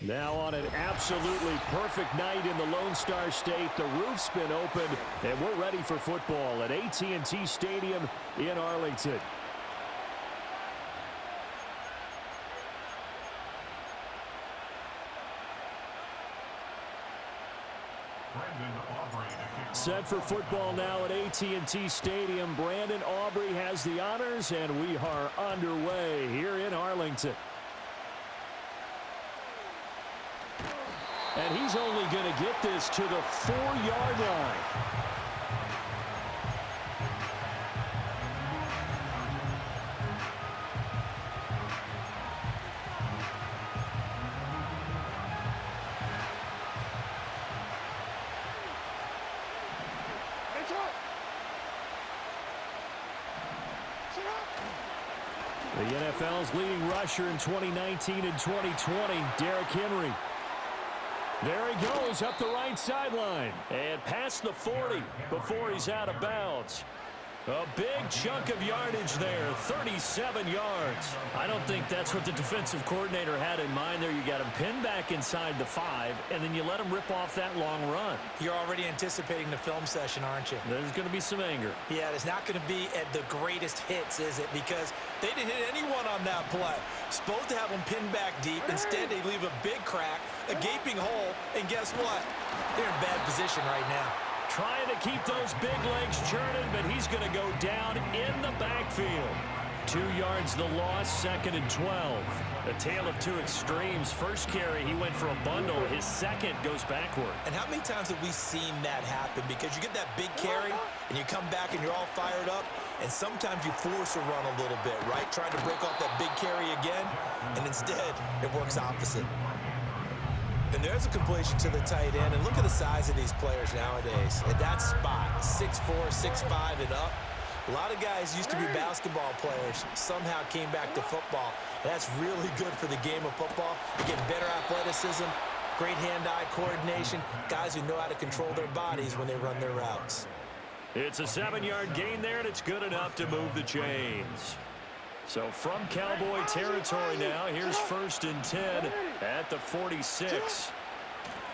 Now on an absolutely perfect night in the Lone Star State, the roof's been opened, and we're ready for football at AT&T Stadium in Arlington. Set for football now at AT&T Stadium. Brandon Aubrey has the honors, and we are underway here in Arlington. And he's only going to get this to the 4-yard line. The NFL's leading rusher in 2019 and 2020, Derrick Henry. There he goes up the right sideline and past the 40 before he's out of bounds. A big chunk of yardage there, 37 yards. I don't think that's what the defensive coordinator had in mind there. You got him pinned back inside the 5, and then you let him rip off that long run. You're already anticipating the film session, aren't you? There's going to be some anger. Yeah, it's not going to be at the greatest hits, is it? Because they didn't hit anyone on that play. Supposed to have them pinned back deep. Instead, they leave a big crack, a gaping hole, and guess what? They're in bad position right now. Trying to keep those big legs churning, but he's going to go down in the backfield. 2 yards the loss, 2nd and 12. A tale of two extremes. First carry, he went for a bundle. His second goes backward. And how many times have we seen that happen? Because you get that big carry, and you come back and you're all fired up, and sometimes you force a run a little bit, right? Trying to break off that big carry again, and instead it works opposite. And there's a completion to the tight end. And look at the size of these players nowadays. At that spot, 6'4", 6'5", and up. A lot of guys used to be basketball players, somehow came back to football. And that's really good for the game of football. You get better athleticism, great hand-eye coordination, guys who know how to control their bodies when they run their routes. It's a 7-yard gain there, and it's good enough to move the chains. So from Cowboy territory now, here's 1st and 10 at the 46.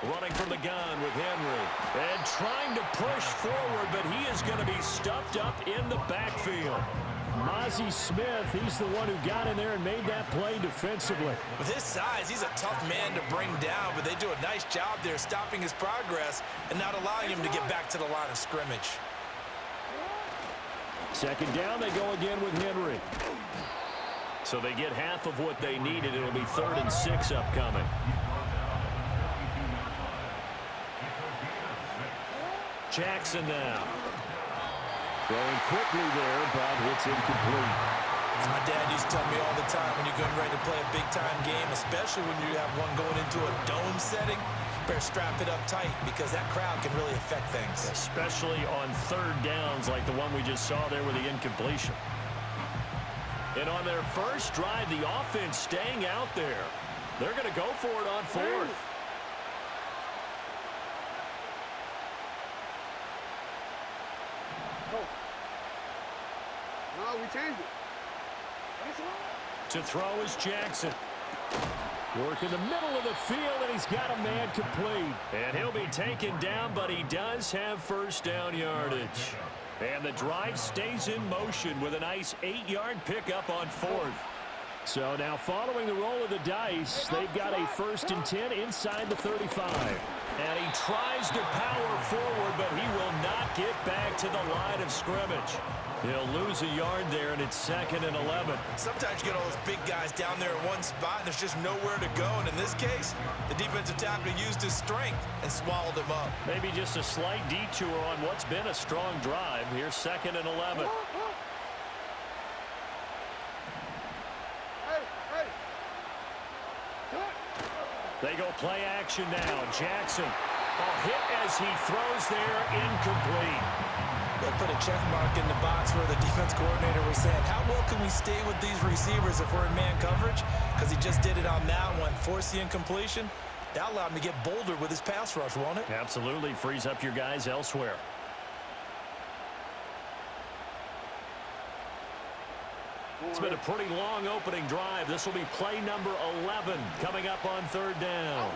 Running from the gun with Henry. And trying to push forward, but he is going to be stuffed up in the backfield. Mozzie Smith, he's the one who got in there and made that play defensively. With his size, he's a tough man to bring down, but they do a nice job there stopping his progress and not allowing him to get back to the line of scrimmage. 2nd down, they go again with Henry. So they get half of what they needed. It'll be 3rd and 6 upcoming. Jackson now. Throwing quickly there, but it's incomplete. As my dad used to tell me all the time, when you're getting ready to play a big-time game, especially when you have one going into a dome setting, better strap it up tight because that crowd can really affect things. Especially on 3rd downs like the one we just saw there with the incompletion. And on their first drive, the offense staying out there. They're going to go for it on 4th. No, we changed it. To throw is Jackson. Work in the middle of the field, and he's got a man complete. And he'll be taken down, but he does have 1st down yardage. And the drive stays in motion with a nice 8-yard pickup on 4th. So now following the roll of the dice, they've got a 1st and 10 inside the 35. And he tries to power forward, but he will not get back to the line of scrimmage. He'll lose a yard there, and it's 2nd and 11. Sometimes you get all those big guys down there in one spot, and there's just nowhere to go. And in this case, the defensive tackle used his strength and swallowed him up. Maybe just a slight detour on what's been a strong drive. Here's 2nd and 11. They go play action now. Jackson, a hit as he throws there, incomplete. They'll put a check mark in the box where the defense coordinator was saying, how well can we stay with these receivers if we're in man coverage? Because he just did it on that one, forced the incompletion. That allowed him to get bolder with his pass rush, won't it? Absolutely, frees up your guys elsewhere. It's been a pretty long opening drive. This will be play number 11 coming up on third down.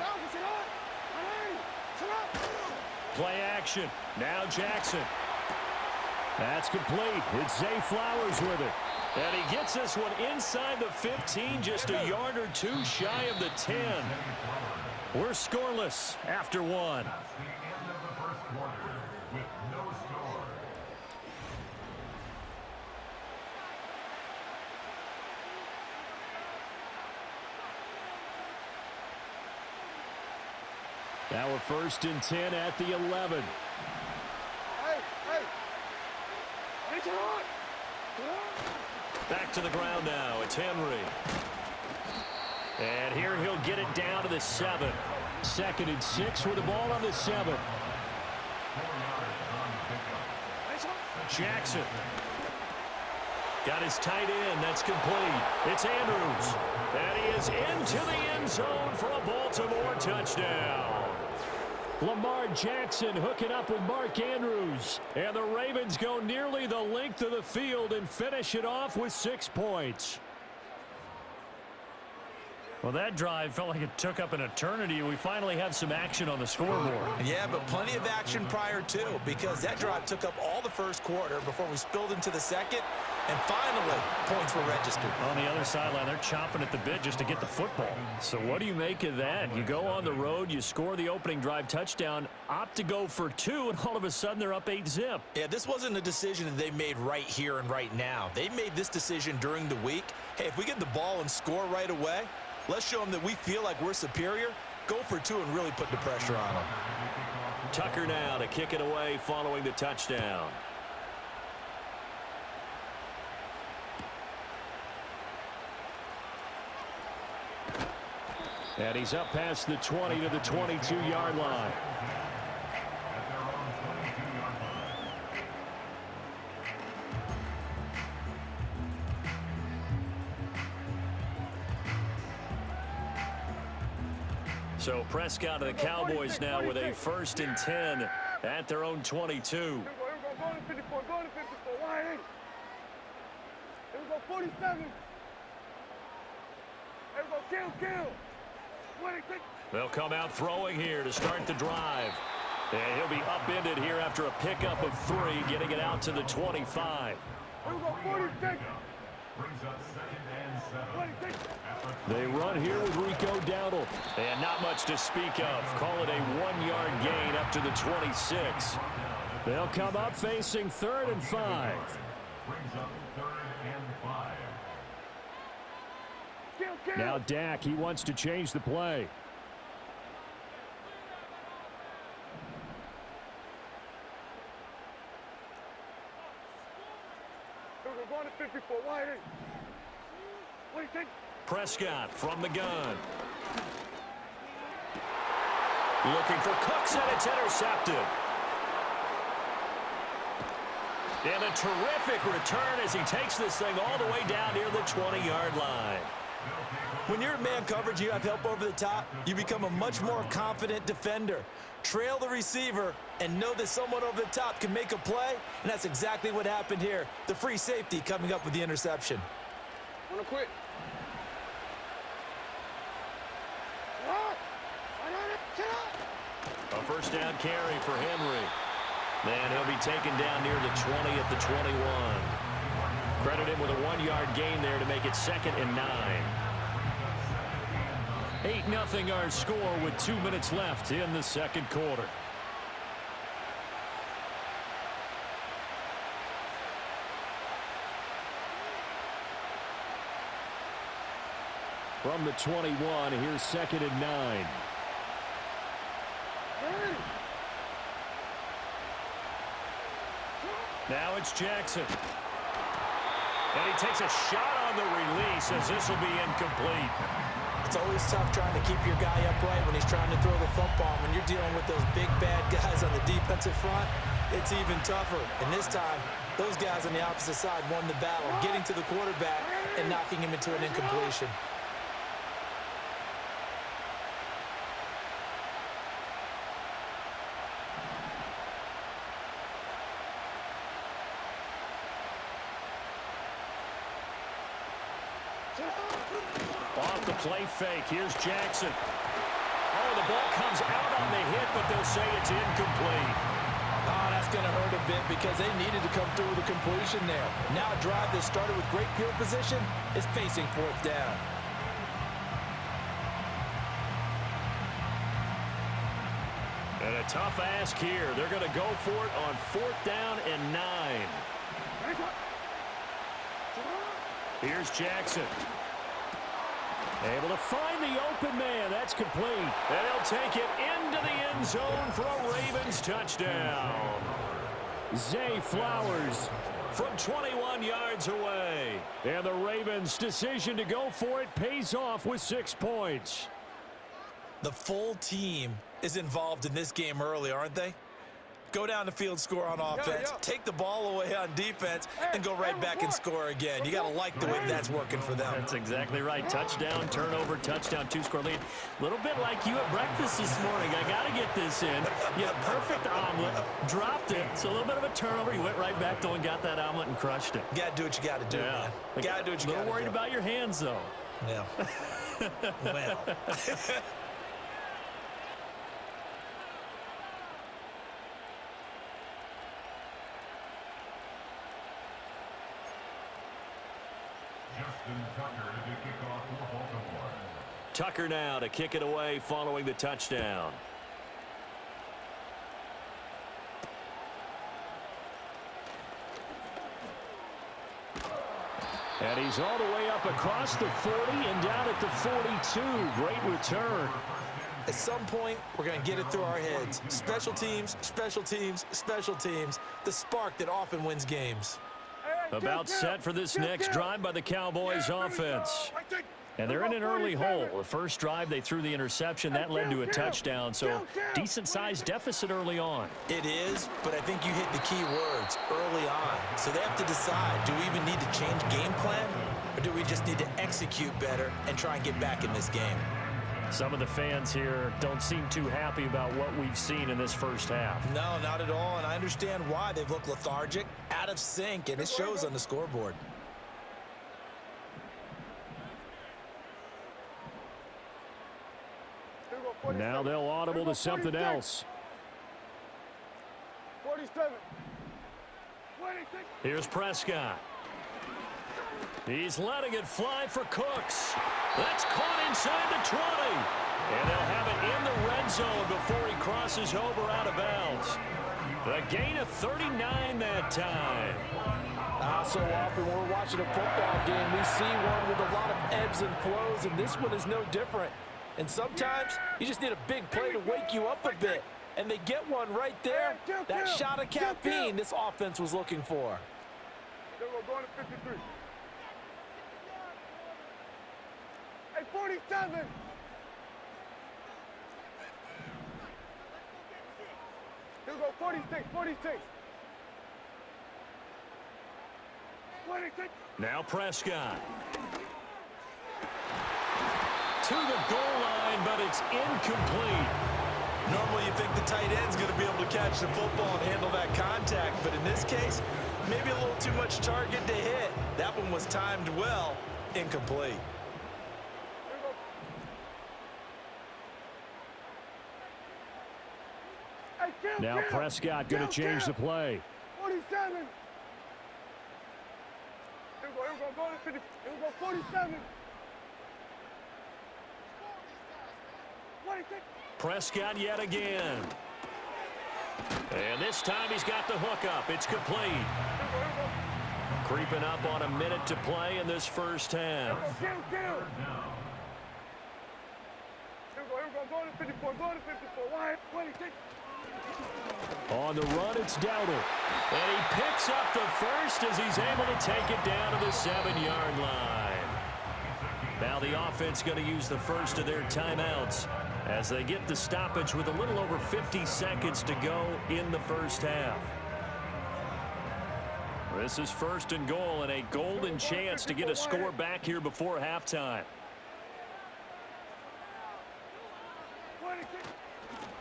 Play action. Now Jackson. That's complete. It's Zay Flowers with it. And he gets this one inside the 15, just a yard or two shy of the 10. We're scoreless after one. Now we're first and 10 at the 11. Back to the ground now. It's Henry. And here he'll get it down to the 7. 2nd and 6 with the ball on the 7. Jackson. Got his tight end. That's complete. It's Andrews. And he is into the end zone for a Baltimore touchdown. Lamar Jackson hooking up with Mark Andrews. And the Ravens go nearly the length of the field and finish it off with 6 points. Well, that drive felt like it took up an eternity. We finally have some action on the scoreboard. Yeah, but plenty of action prior to, because that drive took up all the first quarter before we spilled into the second, and finally, points were registered. On the other sideline, they're chomping at the bit just to get the football. So what do you make of that? You go on the road, you score the opening drive touchdown, opt to go for 2, and all of a sudden they're up 8-zip. Yeah, this wasn't a decision that they made right here and right now. They made this decision during the week. Hey, if we get the ball and score right away, let's show them that we feel like we're superior. Go for 2 and really put the pressure on them. Tucker now to kick it away following the touchdown. And he's up past the 20 to the 22-yard line. So Prescott and the Cowboys now with a 1st and 10 at their own 22. Here we go, 54, going to 54, wide in. Here we go, 47. Here we go, kill. 26. They'll come out throwing here to start the drive. And he'll be upended here after a pickup of 3, getting it out to the 25. Here we go, 46. Brings up 2nd and 7. 26. They run here with Rico Dowdle. And not much to speak of. Call it a 1-yard gain up to the 26. They'll come up facing 3rd and 5. Brings up 3rd and 5. Kill. Now Dak, he wants to change the play. Here we go, going to 54, wide in. 26. Prescott from the gun. Looking for Cooks, and it's intercepted. And a terrific return as he takes this thing all the way down near the 20-yard line. When you're in man coverage, you have help over the top, you become a much more confident defender. Trail the receiver and know that someone over the top can make a play, and that's exactly what happened here. The free safety coming up with the interception. Wanna quit? A 1st down carry for Henry. And he'll be taken down near the 20 at the 21. Credit him with a 1-yard gain there to make it 2nd and 9. 8-0 our score with 2 minutes left in the second quarter. From the 21, here's 2nd and 9. Now it's Jackson. And he takes a shot on the release as this will be incomplete. It's always tough trying to keep your guy upright when he's trying to throw the football. When you're dealing with those big, bad guys on the defensive front, it's even tougher. And this time, those guys on the opposite side won the battle, getting to the quarterback and knocking him into an incompletion. Off the play fake. Here's Jackson. Oh, the ball comes out on the hit, but they'll say it's incomplete. Oh, that's going to hurt a bit because they needed to come through with a completion there. Now a drive that started with great field position is facing fourth down. And a tough ask here. They're going to go for it on fourth down and 9. Here's Jackson. Able to find the open man. That's complete. And he'll take it into the end zone for a Ravens touchdown. Zay Flowers from 21 yards away. And the Ravens' decision to go for it pays off with 6 points. The full team is involved in this game early, aren't they? Go down the field, score on offense, take the ball away on defense, and go right back and score again. You got to like the way that's working for them. That's exactly right. Touchdown, turnover, touchdown, 2-score lead. A little bit like you at breakfast this morning. I got to get this in. You had a perfect omelet, dropped it. So a little bit of a turnover. You went right back though and got that omelet and crushed it. You got to do what you got to do, man. You got to do what you got to do. A little worried about your hands, though. Yeah. Well. Tucker now to kick it away following the touchdown. And he's all the way up across the 40 and down at the 42. Great return. At some point, we're going to get it through our heads. Special teams, special teams, special teams. The spark that often wins games. About set for this next drive by the Cowboys offense. And they're in an early hole. The first drive, they threw the interception. That led to a touchdown, so decent-sized deficit early on. It is, but I think you hit the key words early on. So they have to decide, do we even need to change game plan, or do we just need to execute better and try and get back in this game? Some of the fans here don't seem too happy about what we've seen in this first half. No, not at all, and I understand why. They've looked lethargic, out of sync, and it shows on the scoreboard. Now they'll audible to something else. 47. Here's Prescott. He's letting it fly for Cooks. That's caught inside the 20. And they'll have it in the red zone before he crosses over out of bounds. A gain of 39 that time. So often when we're watching a football game, we see one with a lot of ebbs and flows, and this one is no different. And sometimes you just need a big play to wake you up a bit. And they get one right there. That shot of caffeine this offense was looking for. They're going to 53. Hey, 47. They'll go 46, 46. 26. Now Prescott. To the goal line, but it's incomplete. Normally you think the tight end's going to be able to catch the football and handle that contact, but in this case, maybe a little too much target to hit. That one was timed well, incomplete. Now Prescott going to change the play. 47. Here we go, 50. Here we go, 47. 26. Prescott yet again. And this time he's got the hook up. It's complete. Creeping up on a minute to play in this first half. Here we go, going to 54, going to 54. Why? 26. On the run, it's Dowdle. And he picks up the first as he's able to take it down to the 7-yard line. Now the offense going to use the first of their timeouts as they get the stoppage with a little over 50 seconds to go in the first half. This is first and goal and a golden chance to get a score back here before halftime.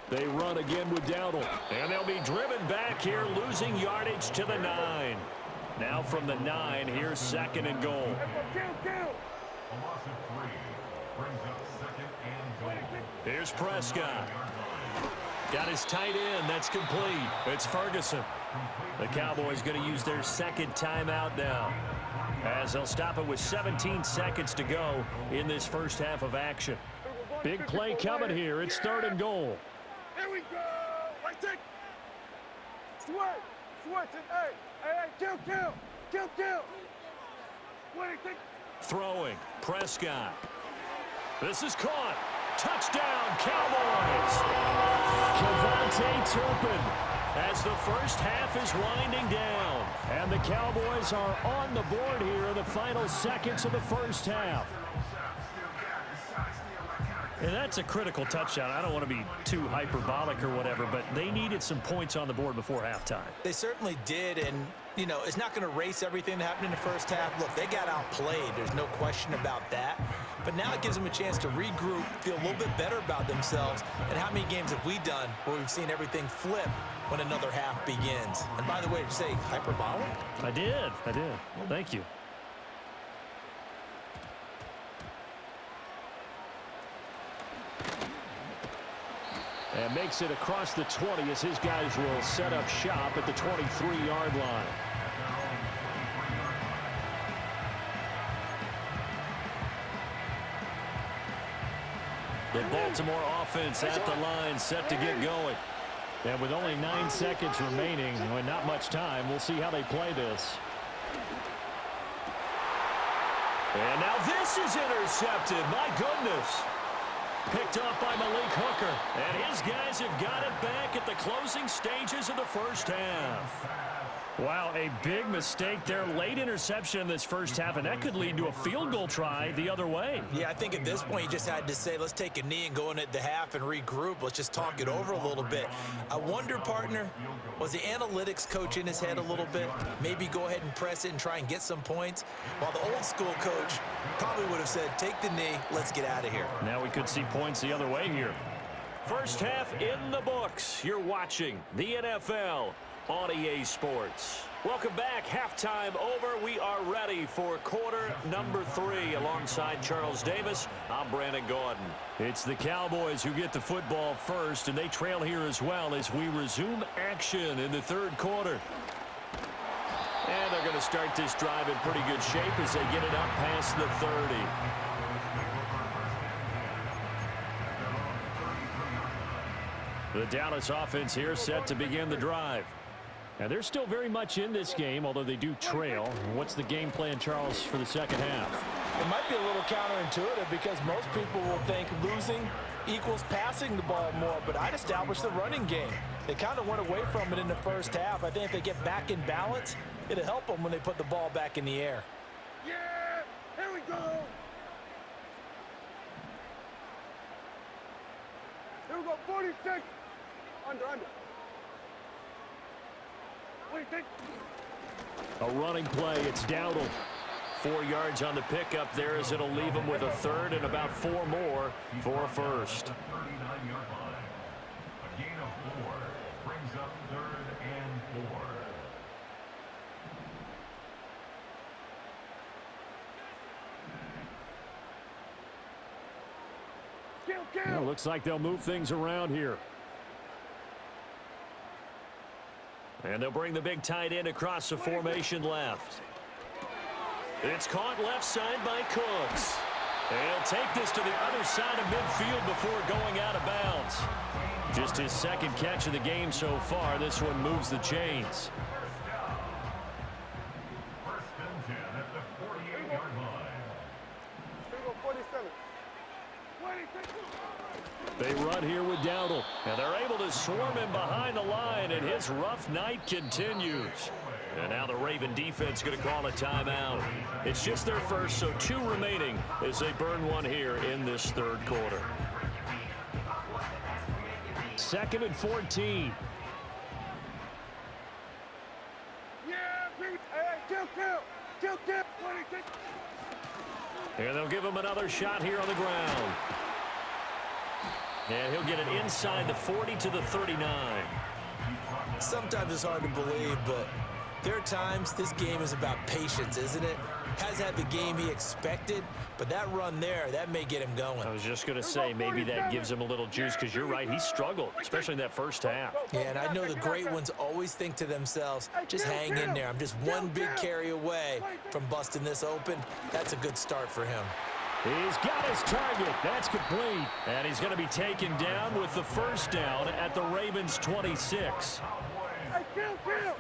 They run again with Dowdle. And they'll be driven back here, losing yardage to the 9. Now from the 9, here's second and goal. Here's Prescott. Got his tight end. That's complete. It's Ferguson. The Cowboys going to use their second timeout now, as they'll stop it with 17 seconds to go in this first half of action. Big play coming here. It's 3rd and goal. Here we go. Right take. Switch it. Hey, kill. Wait, take. Throwing. Prescott. This is caught. Touchdown, Cowboys. Kevontae Turpin, as the first half is winding down. And the Cowboys are on the board here in the final seconds of the first half. And that's a critical touchdown. I don't want to be too hyperbolic or whatever, but they needed some points on the board before halftime. They certainly did, and, you know, it's not going to erase everything that happened in the first half. Look, they got outplayed. There's no question about that. But now it gives them a chance to regroup, feel a little bit better about themselves. And how many games have we done where we've seen everything flip when another half begins? And by the way, did you say hyperbolic? I did. Thank you. And makes it across the 20 as his guys will set up shop at the 23-yard line. The Baltimore offense at the line, set to get going. And with only 9 seconds remaining, and not much time, we'll see how they play this. And now this is intercepted. My goodness. Picked off by Malik Hooker. And his guys have got it back at the closing stages of the first half. Wow, a big mistake there. Late interception in this first half, and that could lead to a field goal try the other way. Yeah, I think at this point you just had to say, let's take a knee and go in at the half and regroup. Let's just talk it over a little bit. I wonder, partner, was the analytics coach in his head a little bit? Maybe go ahead and press it and try and get some points? While the old school coach probably would have said, take the knee, let's get out of here. Now we could see points the other way here. First half in the books. You're watching the NFL on EA Sports. Welcome back. Halftime over. We are ready for quarter number 3. Alongside Charles Davis, I'm Brandon Gordon. It's the Cowboys who get the football first, and they trail here as well as we resume action in the third quarter. And they're going to start this drive in pretty good shape as they get it up past the 30. The Dallas offense here set to begin the drive. And they're still very much in this game, although they do trail. What's the game plan, Charles, for the second half? It might be a little counterintuitive because most people will think losing equals passing the ball more, but I'd establish the running game. They kind of went away from it in the first half. I think if they get back in balance, it'll help them when they put the ball back in the air. Yeah, here we go. Here we go, 46. Under. Wait, take. A running play. It's Dowdle. 4 yards on the pickup there as it'll leave him with a third and about 4 more for a first. A gain of 4 brings up 3rd and 4. Kill. Well, looks like they'll move things around here. And they'll bring the big tight end across the formation left. It's caught left side by Cooks. He'll take this to the other side of midfield before going out of bounds. Just his second catch of the game so far. This one moves the chains. First and 10 at the 48-yard line. Here we go, 47. They run here with Dowdle, and they're able to swarm him behind the line, and his rough night continues. And now the Raven defense going to call a timeout. It's just their first, so 2 remaining as they burn one here in this third quarter. 2nd and 14. Yeah, kill. And they'll give him another shot here on the ground. And he'll get it inside the 40 to the 39. Sometimes it's hard to believe, but There are times this game is about patience, isn't it? Has had the game he expected, but that run there, that may get him going. I was just going to say, maybe that gives him a little juice, because you're right, he struggled, especially in that first half. Yeah, and I know the great ones always think to themselves, just hang in there. I'm just one big carry away from busting this open. That's a good start for him. He's got his target. That's complete. And he's going to be taken down with the first down at the Ravens' 26. Hey, kill! 47!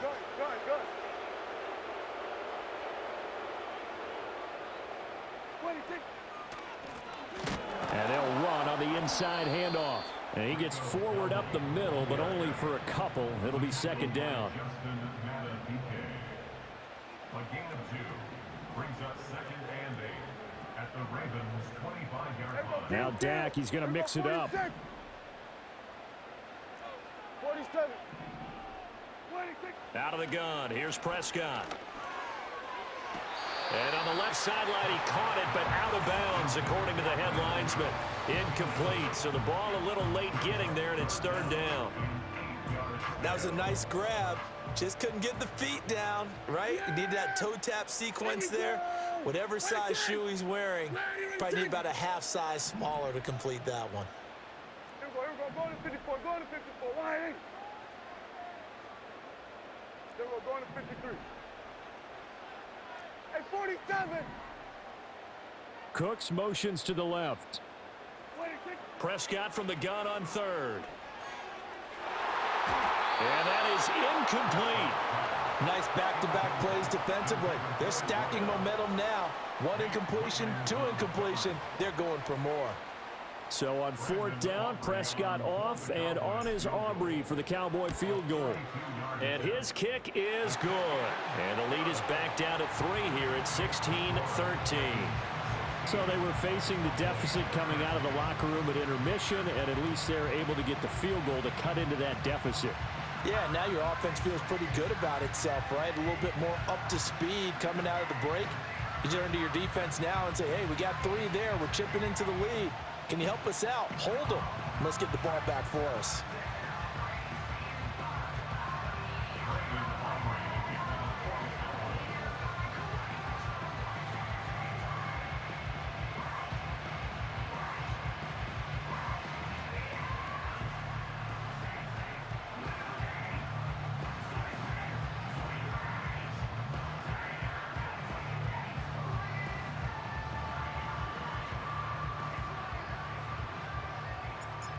Good. 26. And they'll run on the inside handoff. And he gets forward up the middle, but only for a couple. It'll be second down. A gain of 2 brings up 2nd and 8 at the Ravens' 25-yard line. Now Dak, he's going to mix it up. 47. 26. Out of the gun. Here's Prescott. And on the left sideline, he caught it, but out of bounds, according to the head linesman. Incomplete. So the ball a little late getting there, and it's third down. That was a nice grab. Just couldn't get the feet down, right? You need that toe tap sequence there. Whatever size shoe he's wearing, probably need about a half size smaller to complete that one. Here we go. Going to 54. Going to 54. Wide eight. Here we go. Going to 53. Hey, 47. Cooks motions to the left. 26. Prescott from the gun on third. And that is incomplete. Nice back-to-back plays defensively. They're stacking momentum now. 1 incompletion, 2 incompletion. They're going for more. So on fourth down, Prescott off, and on is Aubrey for the Cowboy field goal. And his kick is good. And the lead is back down to 3 here at 16-13. So they were facing the deficit coming out of the locker room at intermission, and at least they're able to get the field goal to cut into that deficit. Yeah, now your offense feels pretty good about itself, right? A little bit more up to speed coming out of the break. You turn to your defense now and say, hey, we got 3 there. We're chipping into the lead. Can you help us out? Hold them. Let's get the ball back for us.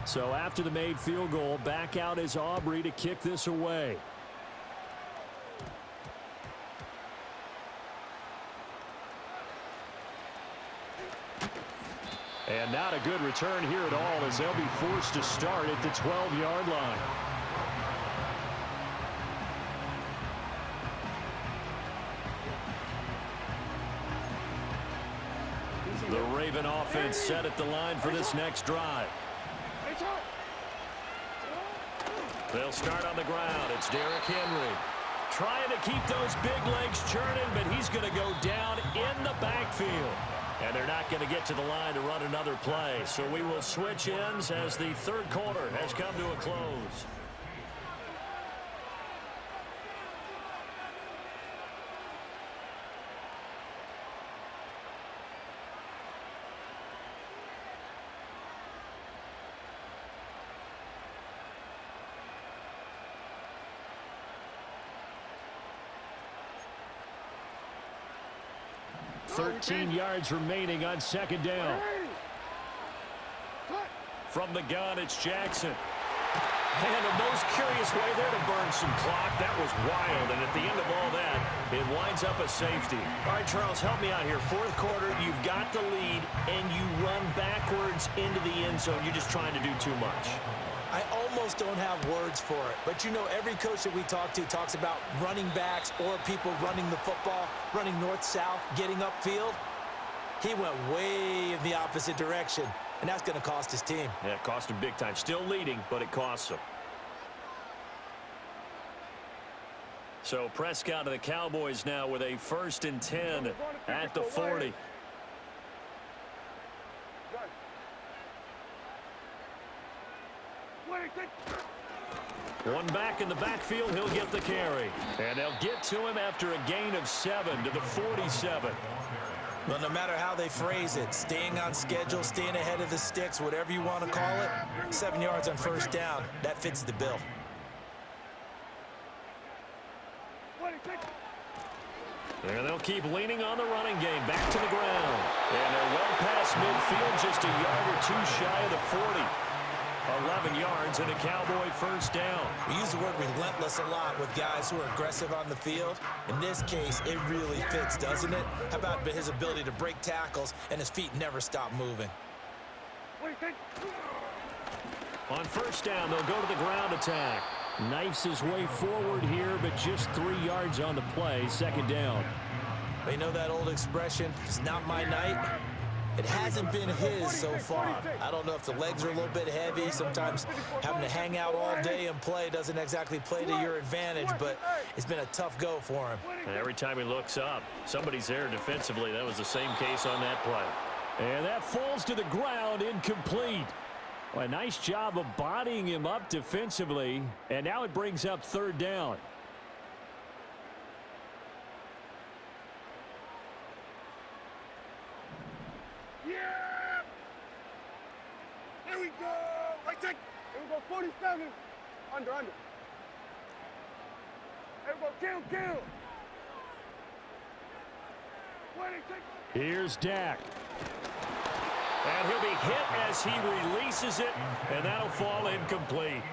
So after the made field goal, back out is Aubrey to kick this away. And not a good return here at all, as they'll be forced to start at the 12-yard line. The Raven offense set at the line for this next drive. They'll start on the ground. It's Derrick Henry trying to keep those big legs churning, but he's going to go down in the backfield. And they're not going to get to the line to run another play. So we will switch ends as the third quarter has come to a close. Thirteen yards remaining on second down. From the gun, it's Jackson. And a most curious way there to burn some clock. That was wild, and at the end of all that, it winds up a safety. All right, Charles, help me out here. Fourth quarter, you've got the lead, and you run backwards into the end zone. You're just trying to do too much. I almost don't have words for it, but you know every coach that we talk to talks about running backs or people running the football, running north-south, getting upfield. He went way in the opposite direction, and that's going to cost his team. Yeah, it cost him big time. Still leading, but it costs him. So Prescott of the Cowboys now with a 1st and 10 at the 40. One back in the backfield, he'll get the carry. And they'll get to him after a gain of 7 to the 47. Well, no matter how they phrase it, staying on schedule, staying ahead of the sticks, whatever you want to call it, 7 yards on first down, that fits the bill. And they'll keep leaning on the running game, back to the ground. And they're well past midfield, just a yard or two shy of the 40. 11 yards and a Cowboy first down. We use the word relentless a lot with guys who are aggressive on the field. In this case, it really fits, doesn't it? How about his ability to break tackles and his feet never stop moving? On first down, they'll go to the ground attack. Knifes his way forward here, but just 3 yards on the play. Second down. You know that old expression, it's not my night? It hasn't been his so far. I don't know if the legs are a little bit heavy. Sometimes having to hang out all day and play doesn't exactly play to your advantage, but it's been a tough go for him. And every time he looks up, somebody's there defensively. That was the same case on that play. And that falls to the ground, incomplete. Well, a nice job of bodying him up defensively, and now it brings up third down. Here we go. Right check. Here we go. 47. Under. Here we go. Kill. 20. Here's Dak. And he'll be hit as he releases it, and that'll fall incomplete.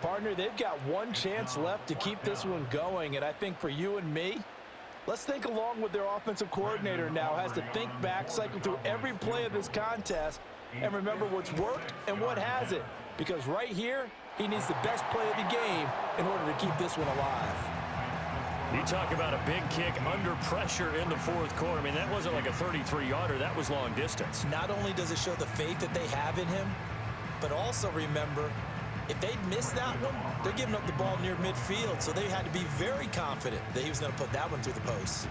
Partner, they've got one chance left to keep this one going, and I think for you and me, let's think along with their offensive coordinator now. Has to think back, cycle through every play of this contest, and remember what's worked and what hasn't. Because right here, he needs the best play of the game in order to keep this one alive. You talk about a big kick under pressure in the fourth quarter. I mean, that wasn't like a 33-yarder. That was long distance. Not only does it show the faith that they have in him, but also remember, if they'd missed that one, they're giving up the ball near midfield, so they had to be very confident that he was going to put that one through the post.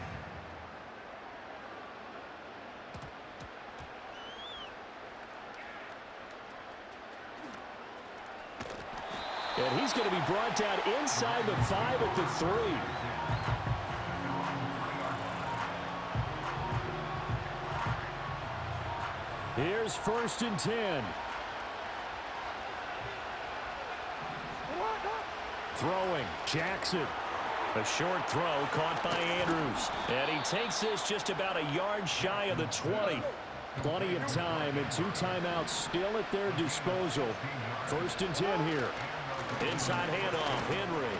And he's going to be brought down inside the 5 at the 3. Here's first and 10. Throwing, Jackson. A short throw caught by Andrews. And he takes this just about a yard shy of the 20. Plenty of time and 2 timeouts still at their disposal. First and 10 here. Inside handoff, Henry.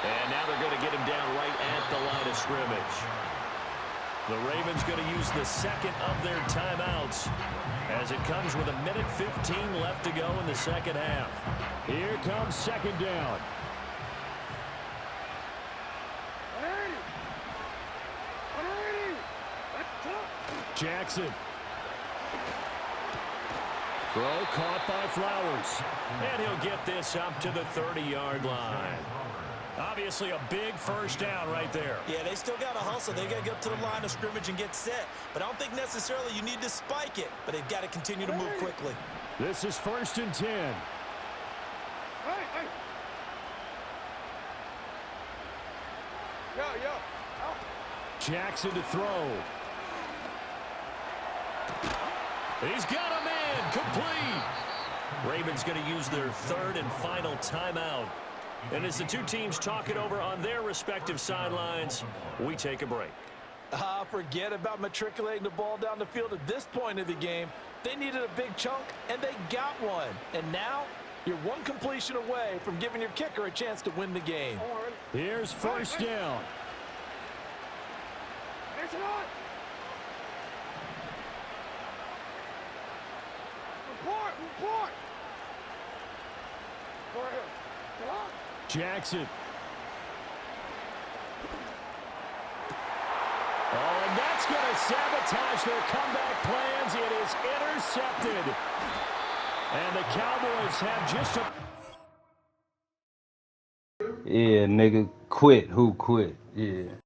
And now they're going to get him down right at the line of scrimmage. The Ravens going to use the second of their timeouts as it comes with 1:15 left to go in the second half. Here comes second down. Jackson. Throw caught by Flowers. And he'll get this up to the 30-yard line. Obviously a big first down right there. Yeah, they still got to hustle. They got to get up to the line of scrimmage and get set. But I don't think necessarily you need to spike it. But they've got to continue to move quickly. This is first and 10. Hey. Yo. Jackson to throw. He's got a man, complete. Ravens going to use their third and final timeout. And as the two teams talk it over on their respective sidelines, we take a break. Forget about matriculating the ball down the field at this point of the game. They needed a big chunk, and they got one. And now, you're one completion away from giving your kicker a chance to win the game. Here's first down. Report. Jackson. Oh, and that's going to sabotage their comeback plans. It is intercepted. And the Cowboys have just a... Yeah, nigga, quit. Who quit? Yeah.